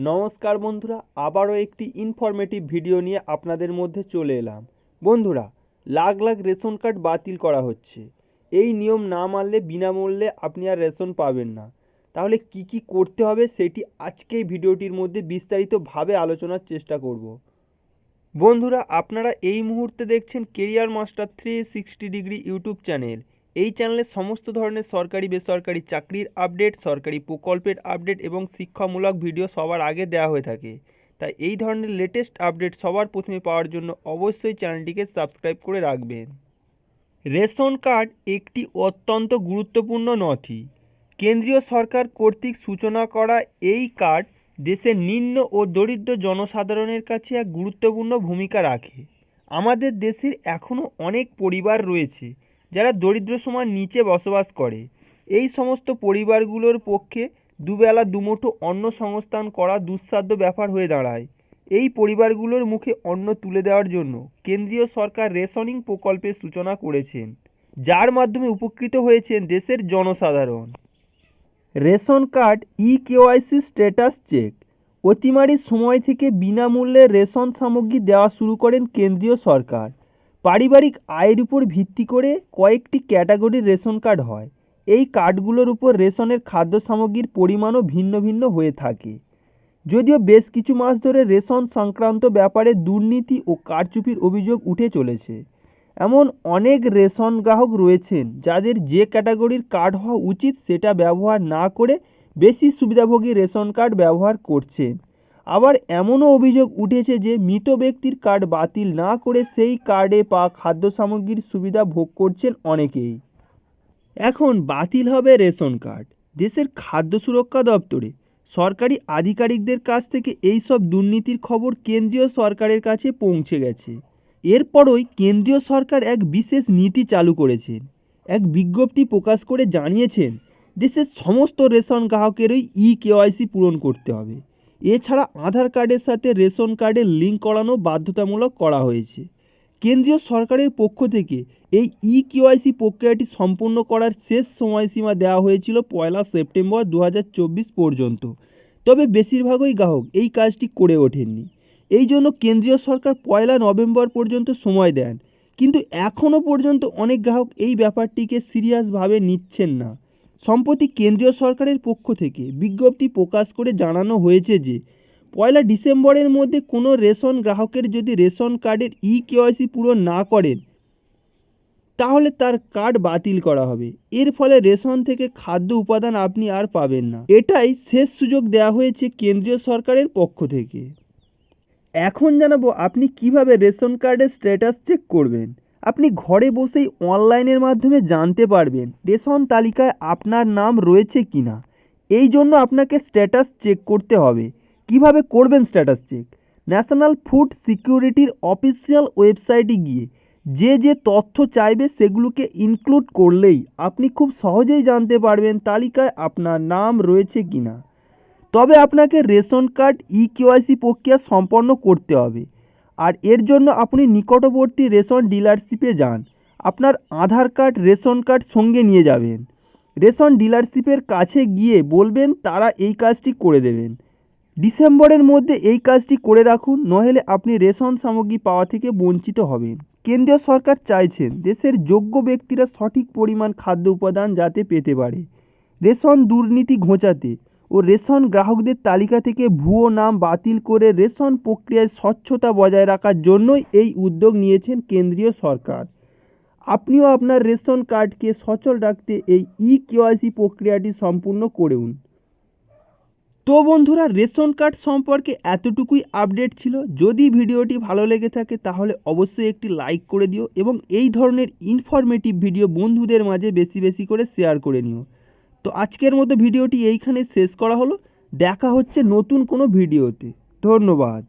নমস্কার বন্ধুরা, আবারও একটি ইনফরমেটিভ ভিডিও নিয়ে আপনাদের মধ্যে চলে এলাম। বন্ধুরা, লাখ লাখ রেশন কার্ড বাতিল করা হচ্ছে। এই নিয়ম না মানলে বিনামূল্যে আপনি আর রেশন পাবেন না। তাহলে কি কি করতে হবে সেটি আজকে এই ভিডিওটির মধ্যে বিস্তারিতভাবে আলোচনার চেষ্টা করব। বন্ধুরা, আপনারা এই মুহূর্তে দেখছেন career master 360 degree YouTube channel. এই চ্যানেলে সমস্ত ধরনের সরকারি বেসরকারি চাকরির আপডেট, সরকারি প্রকল্পের আপডেট এবং শিক্ষামূলক ভিডিও সবার আগে দেওয়া হয়ে থাকে। তাই এই ধরনের লেটেস্ট আপডেট সবার প্রথমে পাওয়ার জন্য অবশ্যই চ্যানেলটিকে সাবস্ক্রাইব করে রাখবেন। রেশন কার্ড একটি অত্যন্ত গুরুত্বপূর্ণ নথি। কেন্দ্রীয় সরকার কর্তৃক সূচনা করা এই কার্ড দেশের নিম্ন ও দরিদ্র জনসাধারণের কাছে এক গুরুত্বপূর্ণ ভূমিকা রাখে। আমাদের দেশের এখনও অনেক পরিবার রয়েছে যারা দরিদ্র সীমার নিচে বসবাস করে। এই সমস্ত পরিবারগুলোর পক্ষে দুবেলা দুমুঠো অন্ন সংস্থান করা দুঃসাধ্য ব্যাপার হয়ে দাঁড়ায়। এই পরিবারগুলোর মুখে অন্ন তুলে দেওয়ার জন্য কেন্দ্রীয় সরকার রেশনিং প্রকল্পের সূচনা করেছেন, যার মাধ্যমে উপকৃত হয়েছেন দেশের জনসাধারণ। Ration card KYC status check. অতিমারির সময় থেকে বিনামূল্যে রেশন সামগ্রী দেওয়া শুরু করেন কেন্দ্রীয় সরকার। পারিবারিক আয়ের উপর ভিত্তি করে কয়েকটি ক্যাটাগরির রেশন কার্ড হয়। এই কার্ডগুলোর উপর রেশনের খাদ্য সামগ্রীর পরিমাণও ভিন্ন ভিন্ন হয়ে থাকে। যদিও বেশ কিছু মাস ধরে রেশন সংক্রান্ত ব্যাপারে দুর্নীতি ও কারচুপির অভিযোগ উঠে চলেছে। এমন অনেক রেশন গ্রাহক রয়েছেন যাদের যে ক্যাটাগরির কার্ড হওয়া উচিত সেটা ব্যবহার না করে বেশি সুবিধাভোগী রেশন কার্ড ব্যবহার করছেন। আবার এমনও অভিযোগ উঠেছে যে মৃত ব্যক্তির কার্ড বাতিল না করে সেই কার্ডে পাওয়া খাদ্য সামগ্রীর সুবিধা ভোগ করছেন অনেকেই। এখন বাতিল হবে রেশন কার্ড। দেশের খাদ্য সুরক্ষা দপ্তরে সরকারি আধিকারিকদের কাছ থেকে এই সব দুর্নীতির খবর কেন্দ্রীয় সরকারের কাছে পৌঁছে গেছে। এরপরই কেন্দ্রীয় সরকার এক বিশেষ নীতি চালু করেছেন। এক বিজ্ঞপ্তি প্রকাশ করে জানিয়েছেন দেশের সমস্ত রেশন গ্রাহকেরই কেওয়াইসি পূরণ করতে হবে। এছাড়া আধার কার্ডের সাথে রেশন কার্ডের লিঙ্ক করানো বাধ্যতামূলক করা হয়েছে। কেন্দ্রীয় সরকারের পক্ষ থেকে এই কেওয়াইসি প্রক্রিয়াটি সম্পূর্ণ করার শেষ সময়সীমা দেওয়া হয়েছিল 1 সেপ্টেম্বর 2024 পর্যন্ত। তবে বেশিরভাগই গ্রাহক এই কাজটি করে ওঠেননি। এই জন্য কেন্দ্রীয় সরকার 1 নভেম্বর পর্যন্ত সময় দেন, কিন্তু এখনও পর্যন্ত অনেক গ্রাহক এই ব্যাপারটিকে সিরিয়াসভাবে নিচ্ছেন না। সম্প্রতি কেন্দ্রীয় সরকারের পক্ষ থেকে বিজ্ঞপ্তি প্রকাশ করে জানানো হয়েছে যে 1 ডিসেম্বরের মধ্যে কোনো রেশন গ্রাহকের যদি রেশন কার্ডের কেওয়াইসি পূরণ না করেন তাহলে তার কার্ড বাতিল করা হবে। এর ফলে রেশন থেকে খাদ্য উপাদান আপনি আর পাবেন না। এটাই শেষ সুযোগ দেওয়া হয়েছে কেন্দ্রীয় সরকারের পক্ষ থেকে। এখন জানাবো আপনি কিভাবে রেশন কার্ডের স্ট্যাটাস চেক করবেন। আপনি ঘরে বসেই অনলাইনের মাধ্যমে জানতে পারবেন রেশন তালিকায় আপনার নাম রয়েছে কিনা। এই জন্য আপনাকে স্ট্যাটাস চেক করতে হবে। কিভাবে করবেন স্ট্যাটাস চেক? ন্যাশনাল ফুড সিকিউরিটির অফিসিয়াল ওয়েবসাইটে গিয়ে যে তথ্য চাইবে সেগুলোকে ইনক্লুড করলেই আপনি খুব সহজেই জানতে পারবেন তালিকায় আপনার নাম রয়েছে কিনা। তবে আপনাকে রেশন কার্ড কেওয়াইসি প্রক্রিয়া সম্পন্ন করতে হবে, আর এর জন্য আপনি নিকটবর্তী রেশন ডিলারশিপে যান। আপনার আধার কার্ড, রেশন কার্ড সঙ্গে নিয়ে যাবেন। রেশন ডিলারশিপের কাছে গিয়ে বলবেন, তারা এই কাজটি করে দেবেন। ডিসেম্বরের মধ্যে এই কাজটি করে রাখুন, নইলে আপনি রেশন সামগ্রী পাওয়া থেকে বঞ্চিত হবেন। কেন্দ্রীয় সরকার চাইছেন দেশের যোগ্য ব্যক্তিরা সঠিক পরিমাণ খাদ্য উপাদান যাতে পেতে পারে। রেশন দুর্নীতি ঘোচাতে ও রেশন গ্রাহকদের তালিকা থেকে ভুয়ো নাম বাতিল করে রেশন প্রক্রিয়ায় স্বচ্ছতা বজায় রাখার জন্যই এই উদ্যোগ নিয়েছেন কেন্দ্রীয় সরকার। আপনিও আপনার রেশন কার্ডকে সচল রাখতে এই কেওয়াইসি প্রক্রিয়াটি সম্পূর্ণ করুন। তো বন্ধুরা, রেশন কার্ড সম্পর্কে এতটুকুই আপডেট ছিল। যদি ভিডিওটি ভালো লেগে থাকে তাহলে অবশ্যই একটি লাইক করে দিও এবং এই ধরনের ইনফরমেটিভ ভিডিও বন্ধুদের মাঝে বেশি বেশি করে শেয়ার করে নিও। তো আজকের মতো ভিডিওটি এইখানে শেষ করা হলো। দেখা হচ্ছে নতুন কোনো ভিডিওতে। ধন্যবাদ।